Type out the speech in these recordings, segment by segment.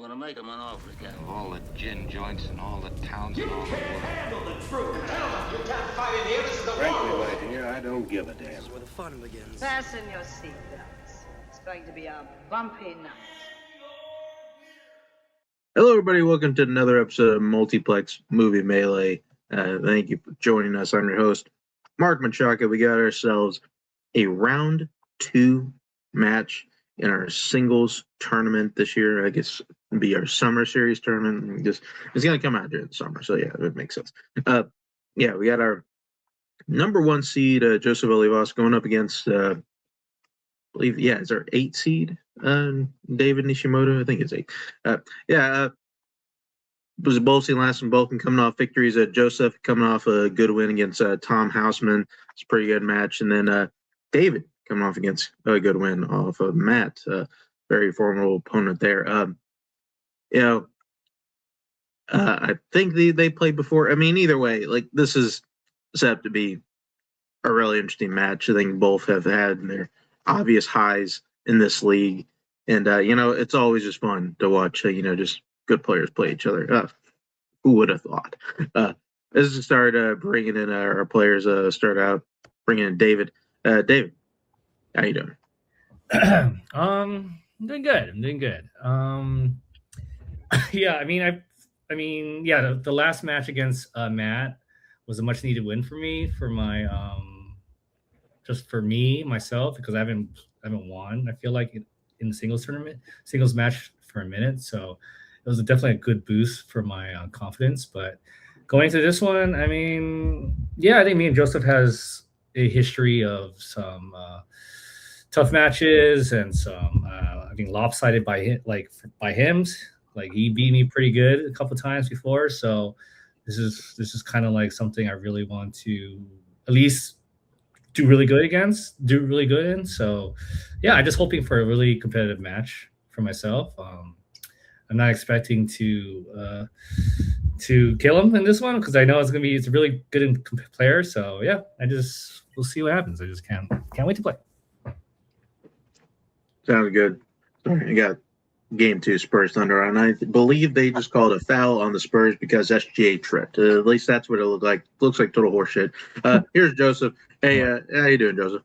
gonna make him an offer again. Of all the gin joints and all the towns and all the Can't world. handle the truth. Gentlemen, you can't fight in here. This is the Frankly, war my dear, I don't give a damn. This is where the fun begins. Fasten your seatbelts. It's going to be a bumpy night. Hello, everybody. Welcome to another episode of Multiplex Movie Melee. Thank you for joining us. I'm your host, Mark Menchaca. We got ourselves a round 2 match in our singles tournament this year. I guess it'll be our summer series tournament. It's going to come out during the summer, so yeah, it makes sense. We got our number 1 seed, Joseph Olivas, going up against, I believe, it's our 8 seed, David Nishimoto. I think it's 8. It was a both last and both coming off victories. Joseph coming off a good win against Tom Houseman. It's a pretty good match. And then David coming off against a good win off of Matt. Very formidable opponent there. I think they played before. I mean, either way, like, this is set up to be a really interesting match. I think both have had their obvious highs in this league. And, it's always just fun to watch, just good players play each other. Who would have thought? As we start bringing in our players, start out bringing in David. David, how you doing? I'm doing good. The last match against Matt was a much needed win for me, for my just for me myself, because I haven't won. I feel like in the singles match for a minute, so it was definitely a good boost for my confidence. But going to this one, I think me and Joseph has a history of some tough matches and some lopsided by him. Like, he beat me pretty good a couple times before, so this is kind of like something I really want to at least do really good in. So yeah, I'm just hoping for a really competitive match for myself. I'm not expecting to kill him in this one, because I know it's a really good player. So yeah, we'll see what happens. I just can't wait to play. Sounds good. You got Game 2 Spurs Thunder, and I believe they just called a foul on the Spurs because SGA tripped. At least that's what it looked like. Looks like total horseshit. Here's Joseph. Hey, how you doing, Joseph?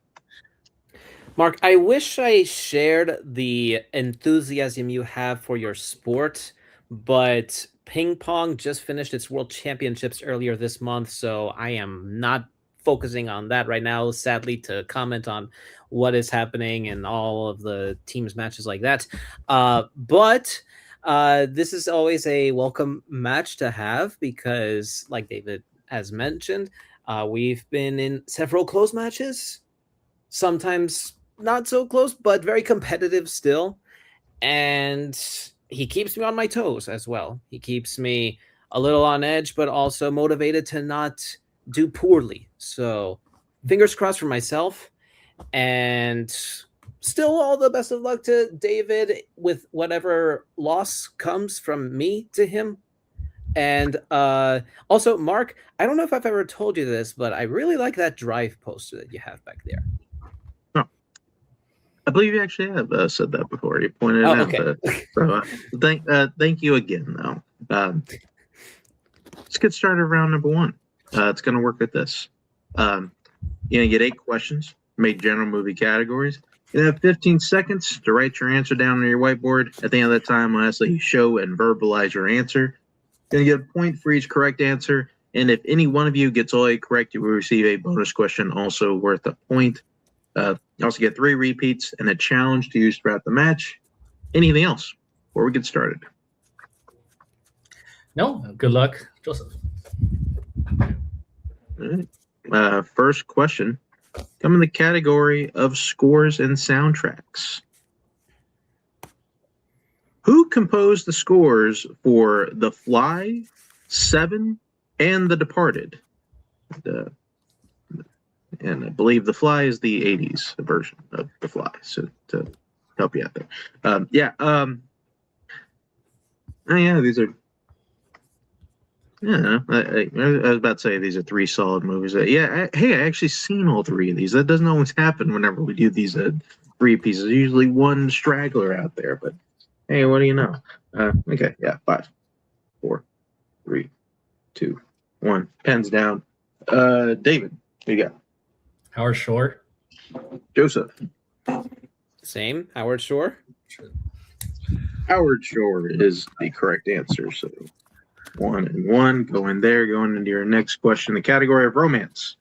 Mark, I wish I shared the enthusiasm you have for your sport, but ping pong just finished its world championships earlier this month, so I am not focusing on that right now, sadly, to comment on what is happening and all of the teams' matches like that. But this is always a welcome match to have because, like David has mentioned, we've been in several close matches, sometimes not so close, but very competitive still. And he keeps me on my toes as well. He keeps me a little on edge, but also motivated to not do poorly. So fingers crossed for myself, and still all the best of luck to David with whatever loss comes from me to him. And also, Mark, I don't know if I've ever told you this, but I really like that Drive poster that you have back there. I believe you actually have said that before. You pointed it out. Okay. Thank you again, though. Let's get started round number 1. It's going to work with this. You're going to get 8 questions, made general movie categories. You have 15 seconds to write your answer down on your whiteboard. At the end of that time, I'll ask that you show and verbalize your answer. You're going to get a point for each correct answer. And if any one of you gets all 8 correct, you will receive a bonus question also worth a point. You also get 3 repeats and a challenge to use throughout the match. Anything else before we get started? No, good luck, Joseph. All right. First question, come in the category of scores and soundtracks. Who composed the scores for The Fly, Seven, and The Departed? And I believe The Fly is the 80s version of The Fly, so to help you out there. These are... Yeah, I was about to say these are 3 solid movies. I actually seen all 3 of these. That doesn't always happen whenever we do these 3 pieces. Usually one straggler out there, but Hey, what do you know? Okay, yeah, 5, 4, 3, 2, 1. Pens down. David, what you got? Howard Shore. Joseph. Same. Howard Shore. Howard Shore is the correct answer. So 1 and 1. Going there. Going into your next question. The category of romance.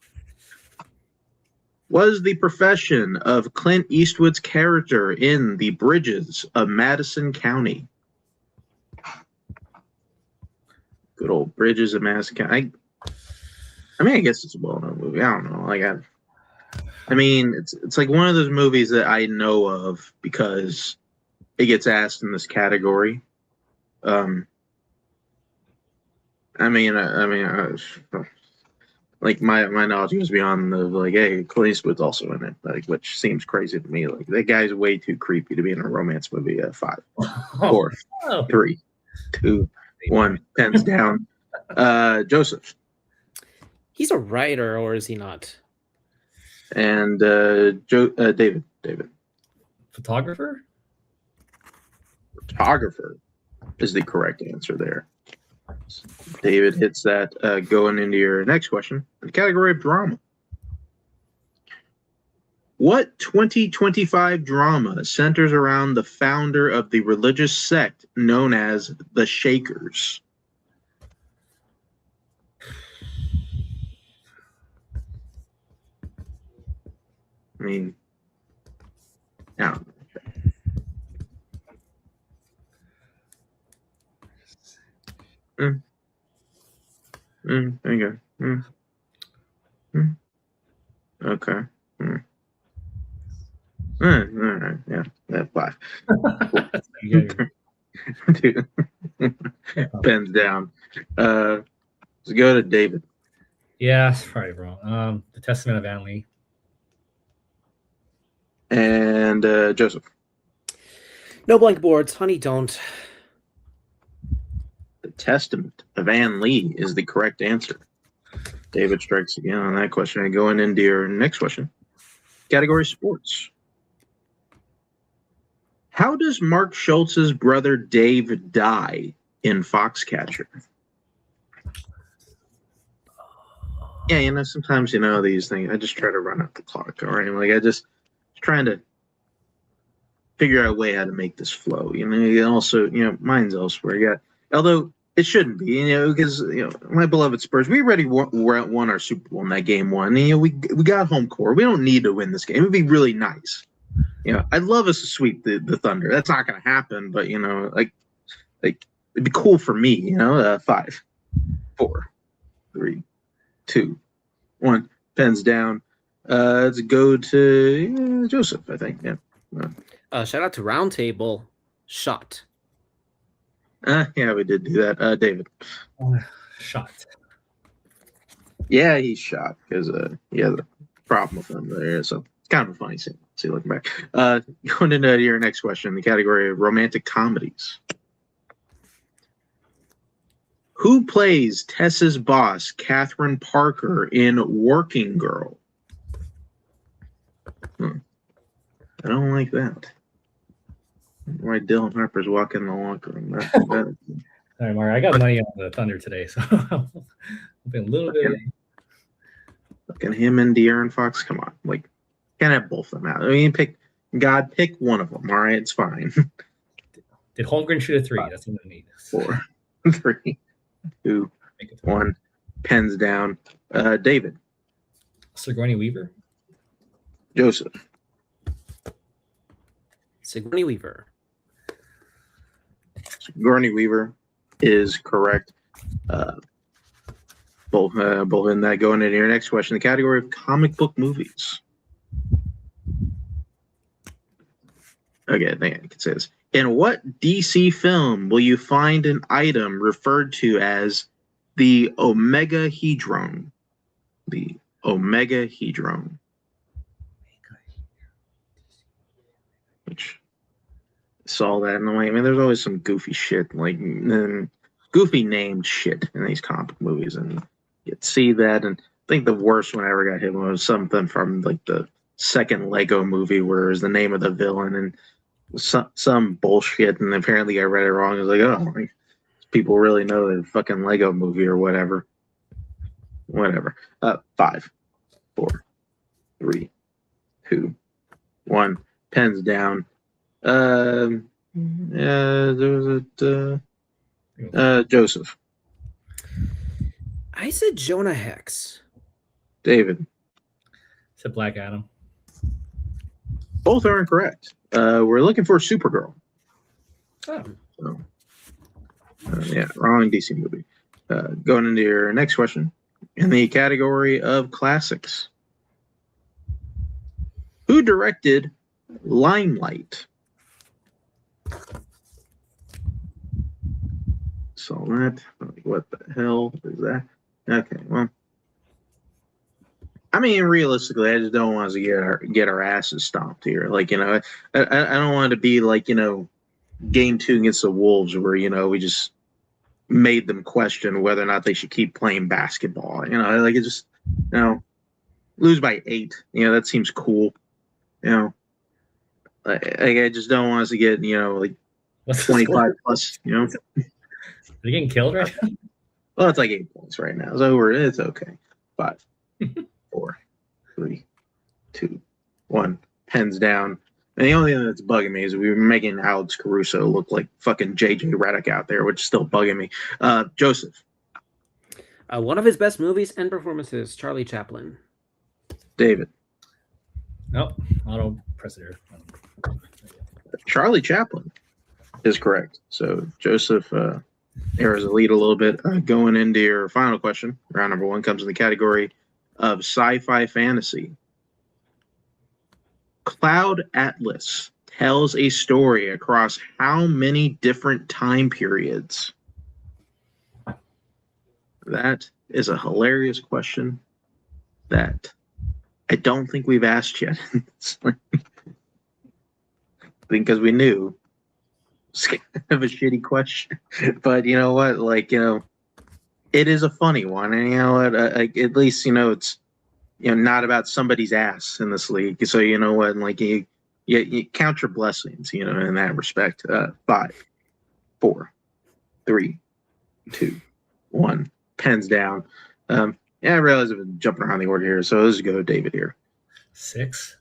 Was the profession of Clint Eastwood's character in The Bridges of Madison County? Good old Bridges of Madison County. I mean, I guess it's a well-known movie. I don't know. Like, I mean, it's like one of those movies that I know of because it gets asked in this category. I mean, like my knowledge goes beyond the like, hey, Clint Eastwood's also in it, like, which seems crazy to me. Like, that guy's way too creepy to be in a romance movie. 5, 4, 3, 2, 1. Pens down. Joseph. He's a writer, or is he not? And David. Photographer. Photographer is the correct answer there. David hits that. Going into your next question, the category of drama. What 2025 drama centers around the founder of the religious sect known as the Shakers? I mean, I don't know. There you go. Okay. All right. Yeah. That 5. Dude. Pens down. Let's go to David. Yeah, that's probably wrong. The Testament of Anne Lee. And Joseph. No blank boards, honey. Don't. The Testament of Anne Lee is the correct answer. David strikes again on that question. And going into your next question, category sports. How does Mark Schultz's brother Dave die in Foxcatcher? Yeah, sometimes these things. I just try to run up the clock. All right, like I just trying to figure out a way how to make this flow. Also, mine's elsewhere. Although it shouldn't be, because my beloved Spurs, we already won our Super Bowl in that game 1. We got home court. We don't need to win this game. It'd be really nice. I'd love us to sweep the Thunder. That's not going to happen, but like it'd be cool for me. 5, 4, 3, 2, 1. Pens down. Let's go to Joseph, I think. Yeah. Shout out to Roundtable. Shot. Yeah, we did do that. David. Shot. Yeah, he's shot because he has a problem with him there. So it's kind of a funny scene. See, looking back. Going into your next question, the category of romantic comedies. Who plays Tessa's boss, Catherine Parker, in Working Girl? I don't like that. Why Dylan Harper's walking in the locker room. All right, Mark. I got money on the Thunder today, so I've been a little bit. Fucking him and De'Aaron Fox. Come on, like, can't have both of them out. I mean, pick one of them. All right, it's fine. Did Holmgren shoot a 3? That's what I need. 4, 3, 2, 1. Pens down. David. Sigourney Weaver. Joseph. Sigourney Weaver. Sigourney Weaver is correct. Both in that. Going into your next question, the category of comic book movies. Okay, I think I can say this. In what DC film will you find an item referred to as the Omega Hedron? The Omega Hedron. Which saw that in the way. I mean, there's always some goofy shit, like goofy named shit in these comic movies, and you'd see that. And I think the worst one I ever got hit was something from like the second Lego movie, where it was the name of the villain, and some bullshit, and apparently I read it wrong. I was like, oh, like, people really know the fucking Lego movie or whatever. Whatever. 5, 4, 3, 2, 1. Pens down. Joseph. I said Jonah Hex. David. Said Black Adam. Both are incorrect. We're looking for Supergirl. Oh. So, yeah, wrong DC movie. Going into your next question. In the category of classics, who directed Limelight? So that, what the hell is that? Okay, well, I mean, realistically, I just don't want us to get our asses stomped here. Like, you know, I don't want it to be like, you know, game 2 against the Wolves, where, you know, we just made them question whether or not they should keep playing basketball. You know, like, it just, you know, lose by 8. You know, that seems cool. You know, I just don't want us to get, you know, like What's the 25 score? plus. You know, Are you getting killed right now? well, it's like 8 points right now. So it's okay. 5, 4, 3, 2, 1. Pens down. And the only thing that's bugging me is we were making Alex Caruso look like fucking JJ Redick out there, which is still bugging me. Joseph. One of his best movies and performances, Charlie Chaplin. David. Nope. Auto press it here. Charlie Chaplin is correct. So Joseph airs a lead a little bit. Going into your final question, round number 1 comes in the category of sci-fi fantasy. Cloud Atlas tells a story across how many different time periods? That is a hilarious question that I don't think we've asked yet. Because we knew it's kind of a shitty question. But you know what? Like, you know, it is a funny one. And you know what? At least, you know, it's, you know, not about somebody's ass in this league. So you know what? Like, you count your blessings, you know, in that respect. 5, 4, 3, 2, 1. Pens down. Yeah, I realize I've been jumping around the order here. So let's go David here. 6.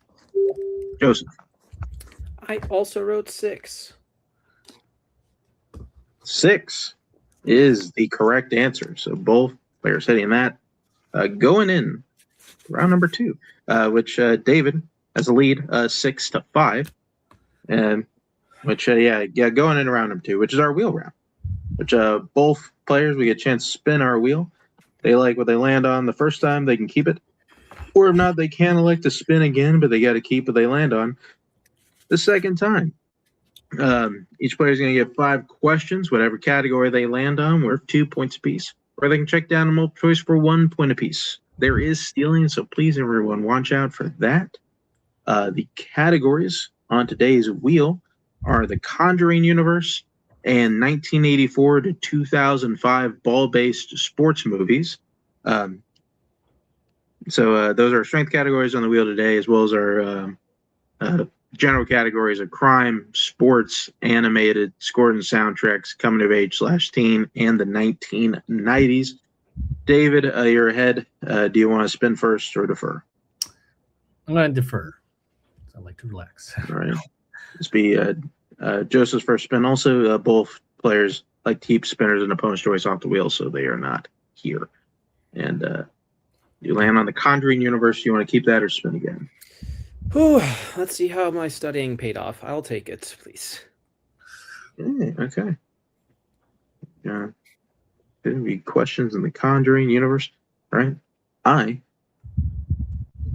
Joseph. I also wrote 6. 6 is the correct answer. So both players hitting that. Going in round number 2, which David has a lead 6-5, and which going into round number 2, which is our wheel round. Which both players, we get a chance to spin our wheel. They like what they land on the first time, they can keep it, or if not, they can elect to spin again, but they got to keep what they land on the second time. Each player is going to get 5 questions, whatever category they land on, worth 2 points apiece, or they can check down a multiple choice for 1 point apiece. There is stealing, so please, everyone, watch out for that. The categories on today's wheel are the Conjuring universe and 1984 to 2005 ball-based sports movies. So those are strength categories on the wheel today, as well as our general categories of crime, sports, animated, scored and soundtracks, coming of age / teen, and the 1990s. David, you're ahead. Do you want to spin first or defer? I'm going to defer. I like to relax. All right. This be Joseph's first spin. Also, both players like to keep spinners and opponent's choice off the wheel, so they are not here. And you land on the Conjuring universe. You want to keep that or spin again? Whew, let's see how my studying paid off. I'll take it, please. Okay. Yeah. There'll be questions in the Conjuring universe, right?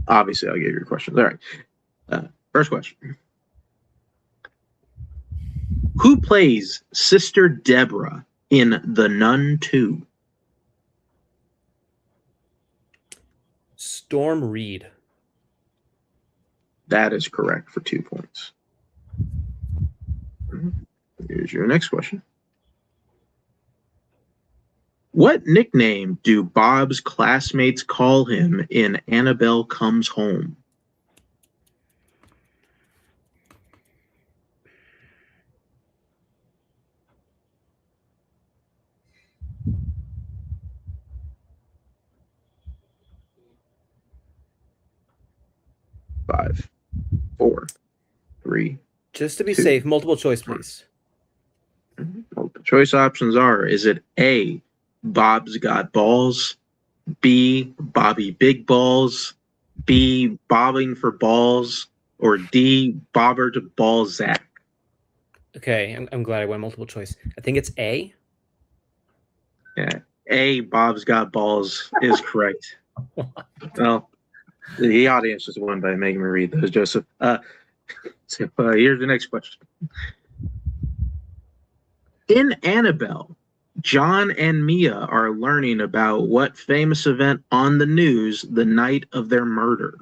Obviously, I'll give you questions. All right. First question. Who plays Sister Deborah in The Nun 2? Storm Reed. That is correct for 2 points. Here's your next question. What nickname do Bob's classmates call him in Annabelle Comes Home? 5, 4, 3. Just to be 2. safe, multiple choice, please. Multiple choice options are: is it A, Bob's Got Balls, B, Bobby Big Balls, B, Bobbing for Balls, or D, Bobber to Balzac? Okay, I'm glad I went multiple choice. I think it's A. Yeah, A, Bob's Got Balls is correct. Well, the audience just won by making me read those, Joseph. Here's the next question. In Annabelle, John and Mia are learning about what famous event on the news the night of their murder?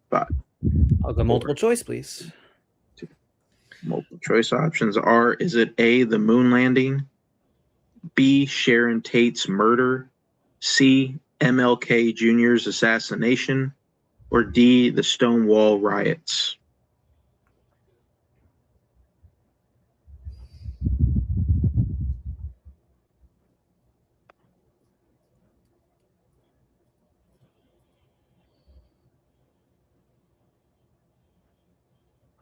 Five. I'll go multiple choice, please. Multiple choice options are: is it A, the moon landing, B, Sharon Tate's murder, C, MLK Jr.'s assassination, or D, the Stonewall riots?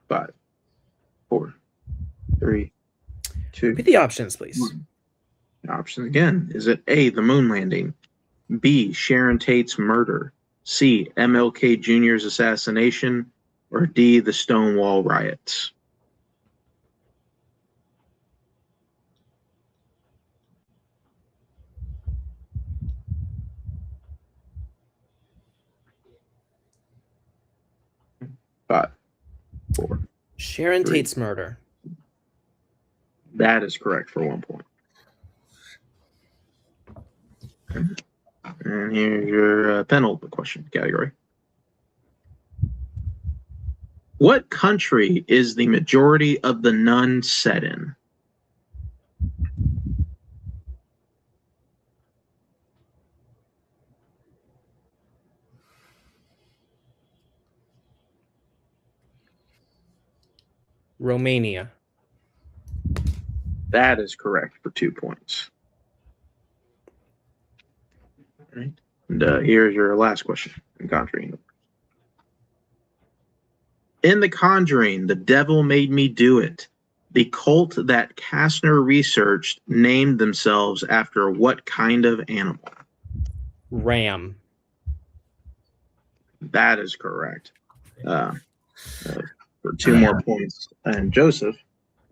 Five, 4, 3, 2. Repeat the options, please. 1. Options again. Is it A, the moon landing, B, Sharon Tate's murder, C, MLK Jr.'s assassination, or D, the Stonewall riots? Five, 4. Sharon 3. Tate's murder. That is correct for 1 point. Okay. And here's your penultimate question category. What country is the majority of the Nun set in? Romania. That is correct for 2 points. All right. And here's your last question in Conjuring. In The Conjuring, The Devil Made Me Do It, the cult that Kastner researched named themselves after what kind of animal? Ram. That is correct. For 2 more points. And Joseph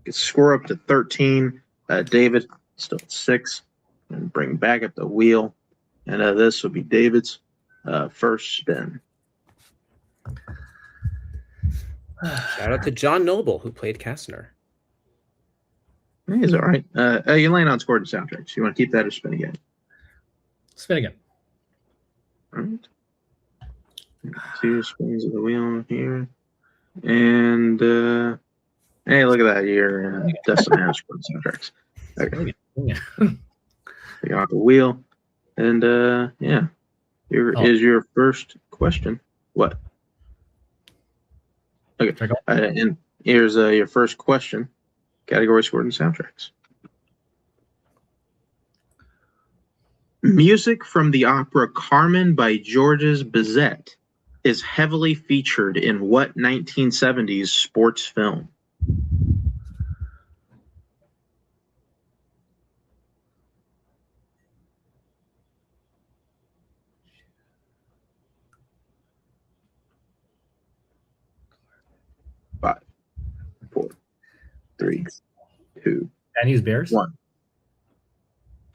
gets score up to 13. David still at 6. And bring back up the wheel. And this will be David's first spin. Shout out to John Noble, who played Kastner. He's all right. You're laying on scored and soundtracks. You want to keep that or spin again? Spin again. All right. 2 spins of the wheel here. And hey, look at that. You're Dustin has scored soundtracks. Okay. You got the wheel. And yeah. Here is your first question. What? Okay. And here's your first question. Category scored in soundtracks. Music from the opera Carmen by Georges Bizet is heavily featured in what 1970s sports film? Five, 4, 3, 2, Chinese Bears? 1.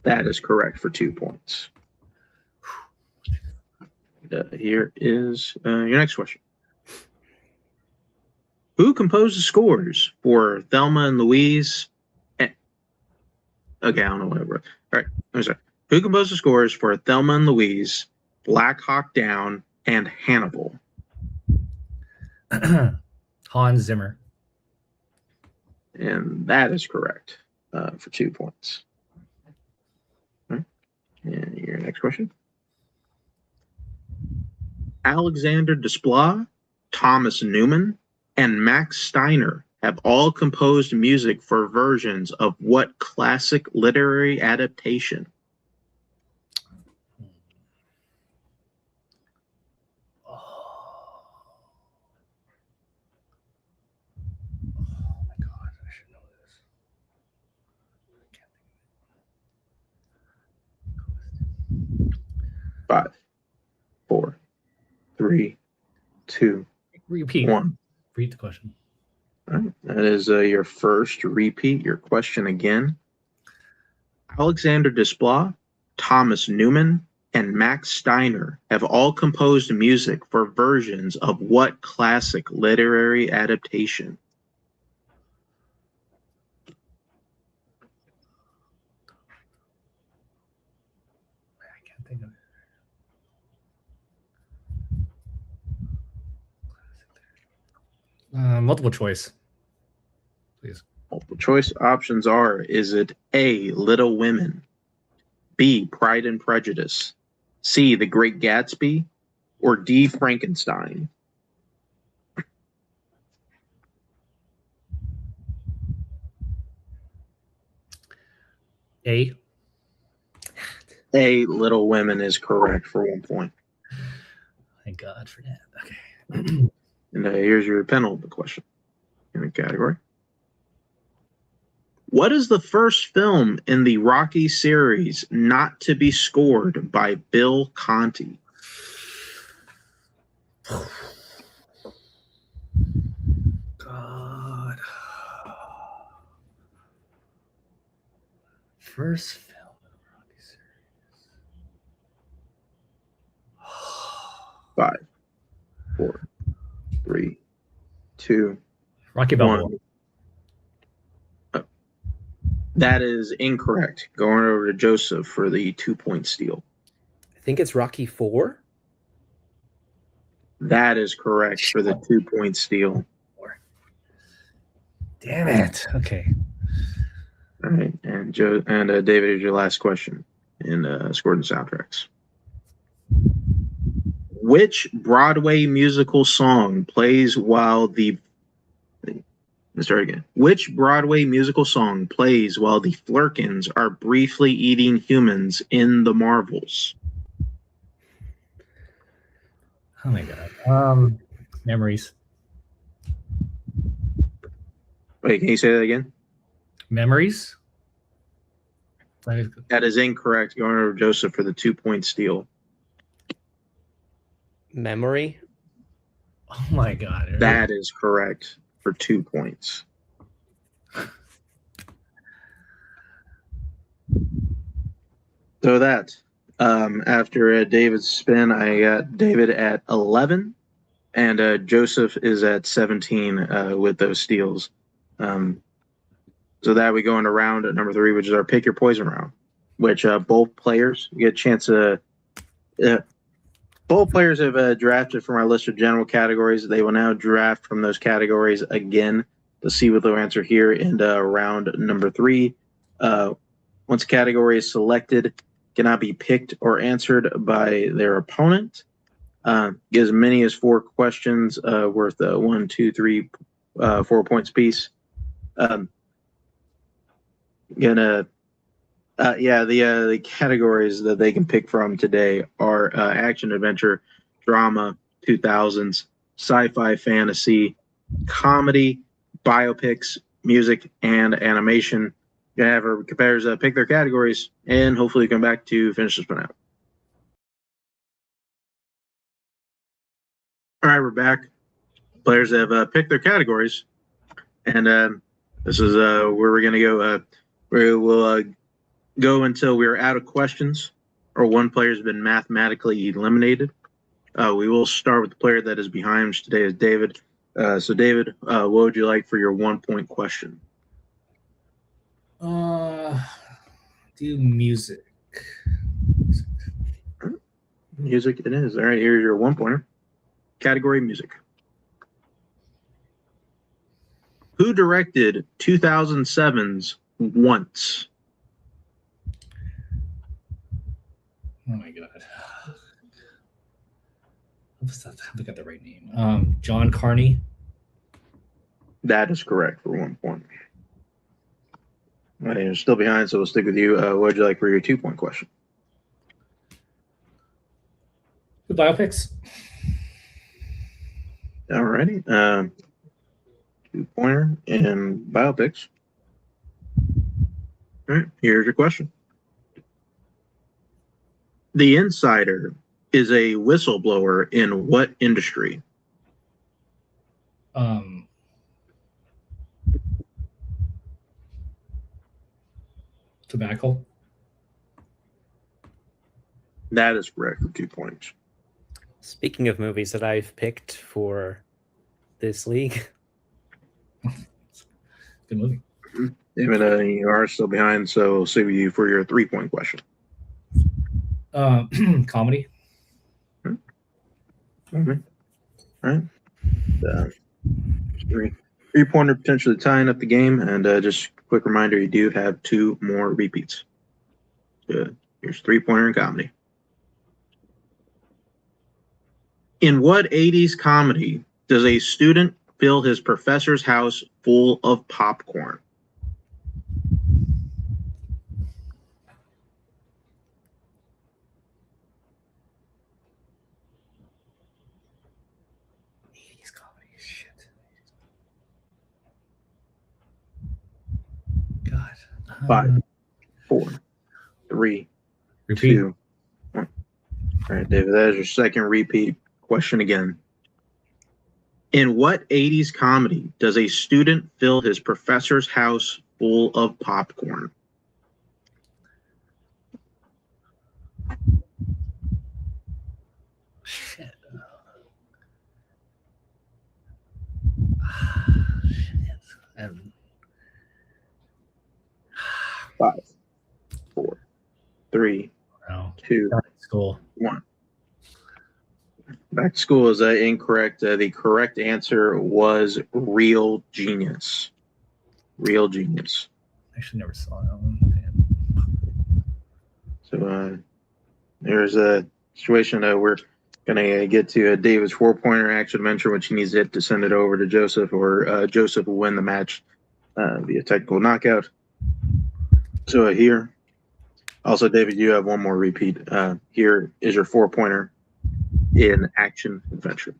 That is correct for 2 points. Here is your next question. Who composed the scores for Thelma and Louise? Okay, I don't know what I wrote. All right, I'm sorry. Who composed the scores for Thelma and Louise, Black Hawk Down, and Hannibal? Hans Zimmer. And that is correct for 2 points. All right. And your next question. Alexander Desplat, Thomas Newman, and Max Steiner have all composed music for versions of what classic literary adaptation? Oh my god, I should know this. I can't think 5, 4, 3, 2, Repeat. 1. Repeat the question. All right. That is your first repeat. Your question again. Alexander Desplat, Thomas Newman, and Max Steiner have all composed music for versions of what classic literary adaptation? I can't think of it. Multiple choice, please. Multiple choice options are: is it A, Little Women, B, Pride and Prejudice, C, The Great Gatsby, or D, Frankenstein? A. A, Little Women is correct for 1 point. Thank God for that. Okay. And here's your penultimate question in the category. What is the first film in the Rocky series not to be scored by Bill Conti? God. First film in the Rocky series. 5, 4, 3, 2, Rocky Balboa. 1. That is incorrect. Going over to Joseph for the 2-point steal. I think it's Rocky 4. That is correct for the 2-point steal. Damn it. Okay. All right, and David, is your last question in Scored and Soundtracks. Which Broadway musical song plays while the Let's start again. Which Broadway musical song plays while the Flurkins are briefly eating humans in The Marvels? Oh my God. Memories. Wait, can you say that again? Memories? That is incorrect. Going over to Joseph for the 2-point steal. Memory. Oh my God. That is correct for 2 points. So that, after David's spin, I got David at 11, and Joseph is at 17 with those steals. So that we go into round at number 3, which is our Pick Your Poison round, which both players get a chance to. Both players have drafted from our list of general categories. They will now draft from those categories again to see what they'll answer here in round number 3. Once a category is selected, cannot be picked or answered by their opponent. Get as many as 4 questions worth 1, 2, 3, 4 points apiece. The categories that they can pick from today are action, adventure, drama, 2000s, sci-fi, fantasy, comedy, biopics, music, and animation. You have our competitors pick their categories, and hopefully come back to finish this one out. All right, we're back. Players have picked their categories, and this is where we're going to go. We will go until we're out of questions or one player has been mathematically eliminated. We will start with the player that is behind, which today is David. So, David, what would you like for your 1-point question? Do music. Music it is. All right, here's your 1-pointer. Category music. Who directed 2007's Once? Oh my God. I got the right name. John Carney. That is correct for 1 point. All right, you're still behind, so we'll stick with you. What would you like for your 2-point question? The biopics. All righty. 2-pointer and biopics. All right, here's your question. The Insider is a whistleblower in what industry? Tobacco. That is correct for 2 points. Speaking of movies that I've picked for this league, Good movie. David, you are still behind, so we'll see you for your 3-point question. Comedy. Okay. All right. 3-pointer potentially tying up the game, and just a quick reminder, you do have 2 more repeats. Here's 3-pointer in comedy. In what 80s comedy does a student fill his professor's house full of popcorn? Shit. God. 5, 4, 3, Repeat. 2, 1. All right, David, that is your second repeat question again. In what 80s comedy does a student fill his professor's house full of popcorn? Shit. Shit. 5, 4, 3, No. 2, School. 1. Back to school is incorrect. The correct answer was Real Genius. Real Genius. I actually never saw that one. So there's a situation we're going to get to David's 4-pointer action mention, which he needs to send it over to Joseph, or Joseph will win the match via technical knockout. So here, also, David, you have one more repeat. Here is your 4-pointer in action adventure.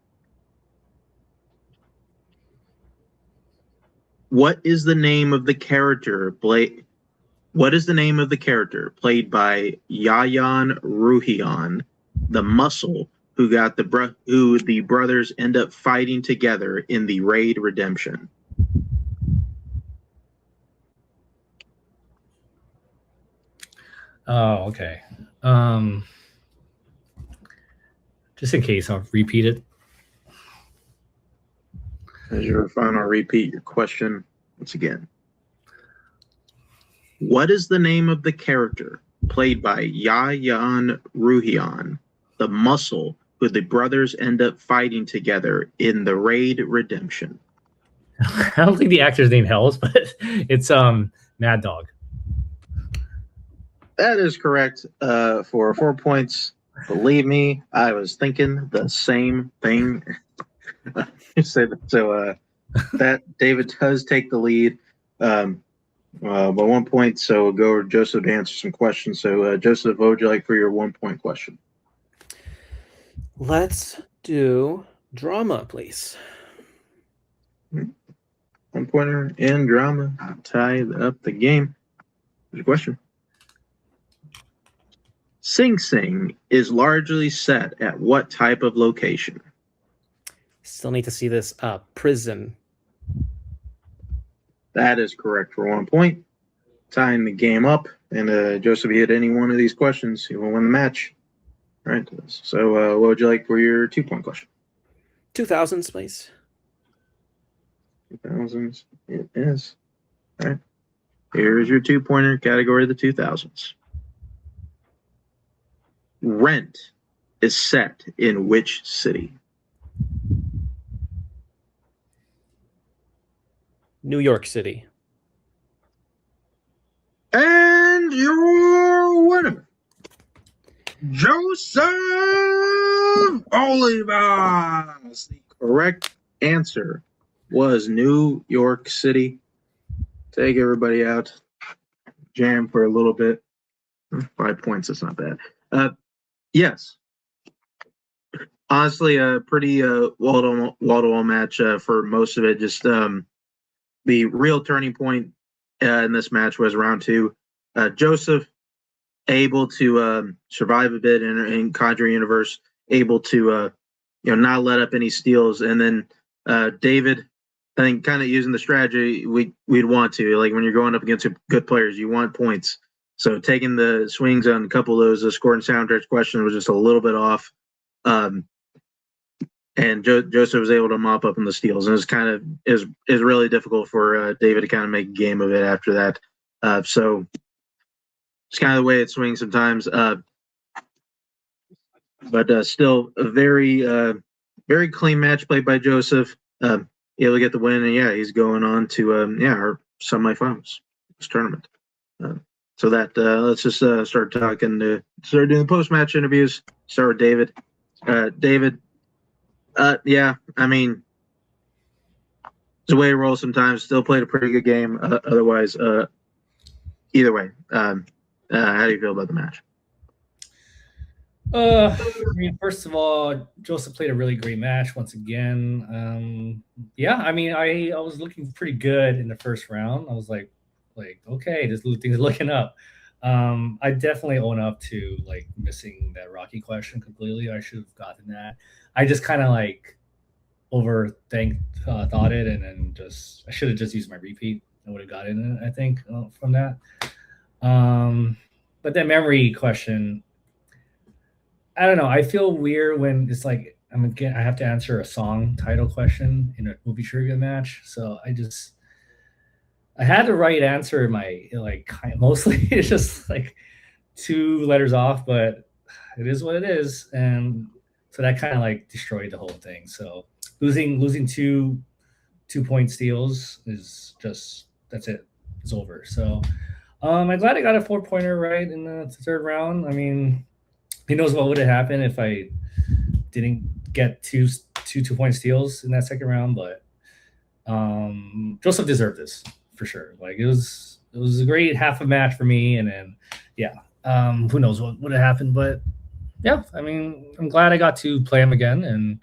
What is the name of the character played by Yayan Ruhian, the muscle who the brothers end up fighting together in the Raid Redemption? Oh, okay. Just in case, I'll repeat it. As your final repeat, your question once again. What is the name of the character played by Yayan Ruhian, the muscle who the brothers end up fighting together in the Raid Redemption? I don't think the actor's name helps, but it's Mad Dog. That is correct for 4 points. Believe me, I was thinking the same thing. So that David does take the lead by 1 point. So we'll go over to Joseph to answer some questions. So Joseph, what would you like for your 1-point question? let's do drama, please. 1-pointer in drama, tie up the game. Here's your question. Sing Sing is largely set at what type of location? Still need to see this prison. That is correct for 1 point. Tying the game up. And Joseph, if you hit any one of these questions, you will win the match. All right. So what would you like for your 2-point question? 2000s, please. 2000s. It is. All right. Here's your 2-pointer category of the 2000s. Rent is set in which city? New York City. And your winner, Joseph Olivas. The correct answer was New York City. Take everybody out. Jam for a little bit. 5 points, that's not bad. Yes. Honestly, a pretty wall-to-wall match for most of it. Just the real turning point in this match was round 2. Joseph able to survive a bit in Conjure Universe, able to not let up any steals, and then David, I think, kind of using the strategy we'd want to, like when you're going up against good players, you want points. So taking the swings on a couple of those score and soundtracks question was just a little bit off. And Joseph was able to mop up in the steals, and it's kind of is really difficult for David to kind of make a game of it after that. So it's kind of the way it swings sometimes. But still a very clean match played by Joseph. Able to get the win, and yeah, he's going on to our semifinals this tournament. So that let's just start doing the post-match interviews. Start with David. David. Yeah, I mean, it's the way it rolls sometimes. Still played a pretty good game. Otherwise, either way, how do you feel about the match? I mean, first of all, Joseph played a really great match once again. Yeah, I mean, I was looking pretty good in the first round. I was like, okay, this thing's looking up. I definitely own up to like missing that Rocky question completely. I should have gotten that. I just kind of like thought it, and then I should have just used my repeat. I would have gotten it, I think, from that. But that memory question, I don't know. I feel weird when it's like I have to answer a song title question in a movie trivia match. So I had the right answer in my mostly it's just like 2 letters off, but it is what it is, and so that kind of like destroyed the whole thing. So losing 2-point steals is just that's it. It's over. So I'm glad I got a 4-pointer right in the 3rd round. I mean, who knows what would have happened if I didn't get two 2-point steals in that 2nd round, but Joseph deserved this for sure. Like it was a great half a match for me, and then who knows what would have happened, but yeah, I mean, I'm glad I got to play him again, and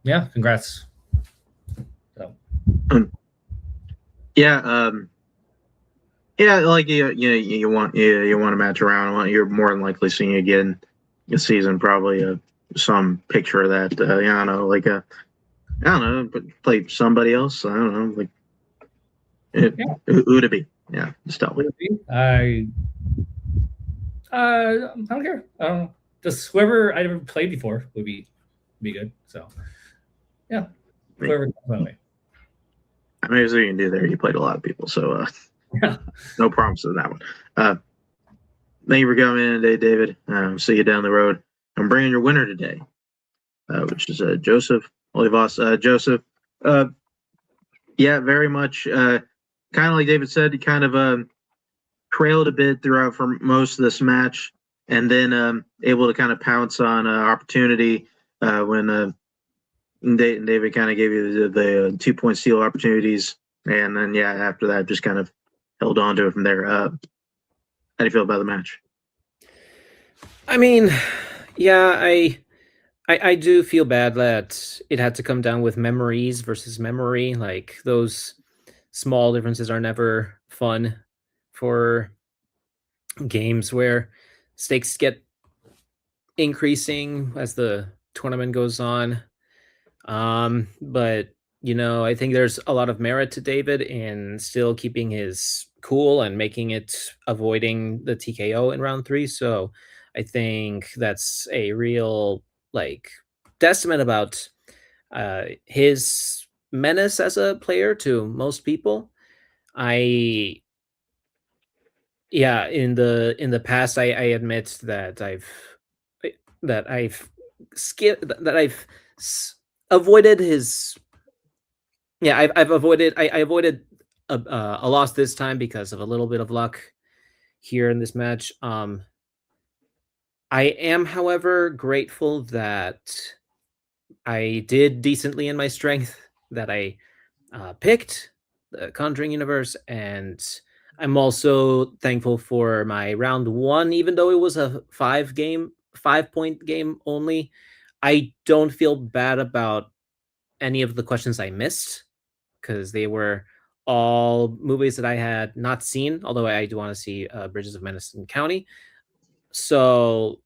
yeah, congrats. So. Yeah, like you want to match around. You're more than likely seeing again this season, probably some picture of that. I don't know, I don't know, but play somebody else. I don't know, who would it be? Yeah, just tell me. I don't care. I don't know. Just whoever I never played before would be good. So yeah, whoever comes my way. I mean, as you can do there, you played a lot of people, so no problems with that one. Thank you for coming in today, David. See you down the road. I'm bringing your winner today, which is Joseph Olivas. Joseph, yeah, very much. Kind of like David said, he kind of trailed a bit throughout for most of this match, and then able to kind of pounce on opportunity when David kind of gave you the 2-point steal opportunities, and then after that just kind of held on to it from there. How do you feel about the match? I mean, yeah, I do feel bad that it had to come down with memories versus memory. Like those small differences are never fun for games where stakes get increasing as the tournament goes on. But I think there's a lot of merit to David in still keeping his cool and avoiding the TKO in round 3. So I think that's a real testament about his menace as a player to most people. In the past, I admit that I've avoided his. Yeah, I've avoided. I avoided a loss this time because of a little bit of luck here in this match. I am, however, grateful that I did decently in my strength, that I picked the Conjuring universe, and I'm also thankful for my round one, even though it was a 5-point game only. I don't feel bad about any of the questions I missed because they were all movies that I had not seen, although I do want to see Bridges of Madison County. So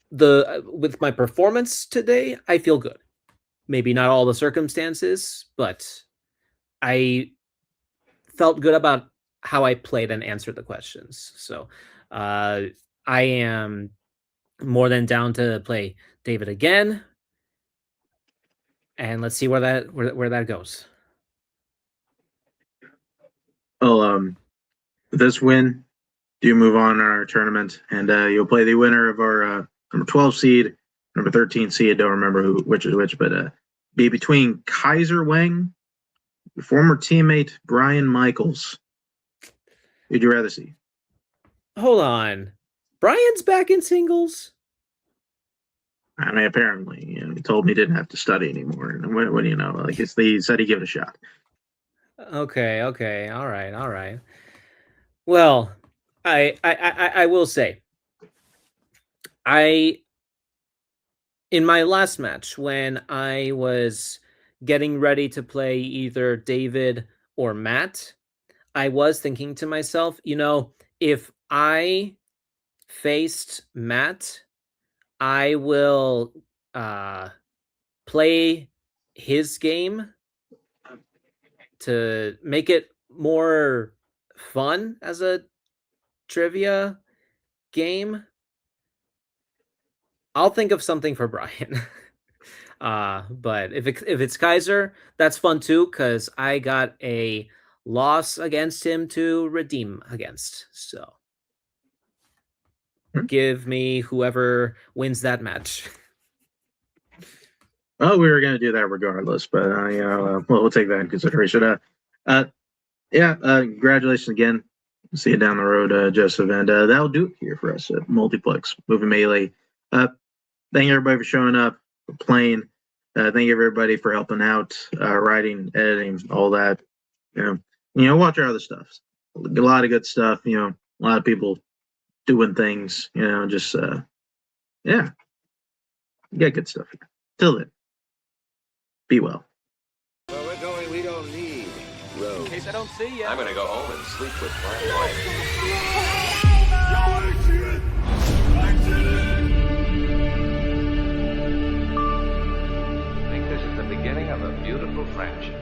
with my performance today, I feel good. Maybe not all the circumstances, but I felt good about how I played and answered the questions. So I am more than down to play David again, and let's see where that goes. Well, this win, do move on in our tournament, and you'll play the winner of our number 12 seed, number 13 seed. Don't remember which is which, but be between Kaiser Wang, your former teammate Brian Michaels. Who'd you rather see? Hold on, Brian's back in singles. I mean, apparently, he told me he didn't have to study anymore. And what do you know? Like, he said he'd give it a shot. Okay, all right. Well, I will say, in my last match when I was getting ready to play either David or Matt, I was thinking to myself, if I faced Matt, I will play his game to make it more fun as a trivia game. I'll think of something for Brian. But if it's Kaiser, that's fun too, because I got a loss against him to redeem against. So give me whoever wins that match. Well, we were going to do that regardless, but we'll take that in consideration. Congratulations again. See you down the road, Joseph, and that'll do it here for us at Multiplex Movie Melee. Thank everybody for showing up, for playing. Thank everybody for helping out, writing, editing, all that. Watch our other stuff. A lot of good stuff. A lot of people doing things. You get good stuff here. Till then, be well. Where we're going, we don't need roads. In case I don't see you. I'm gonna go home and sleep with my wife. I think this is the beginning of a beautiful friendship.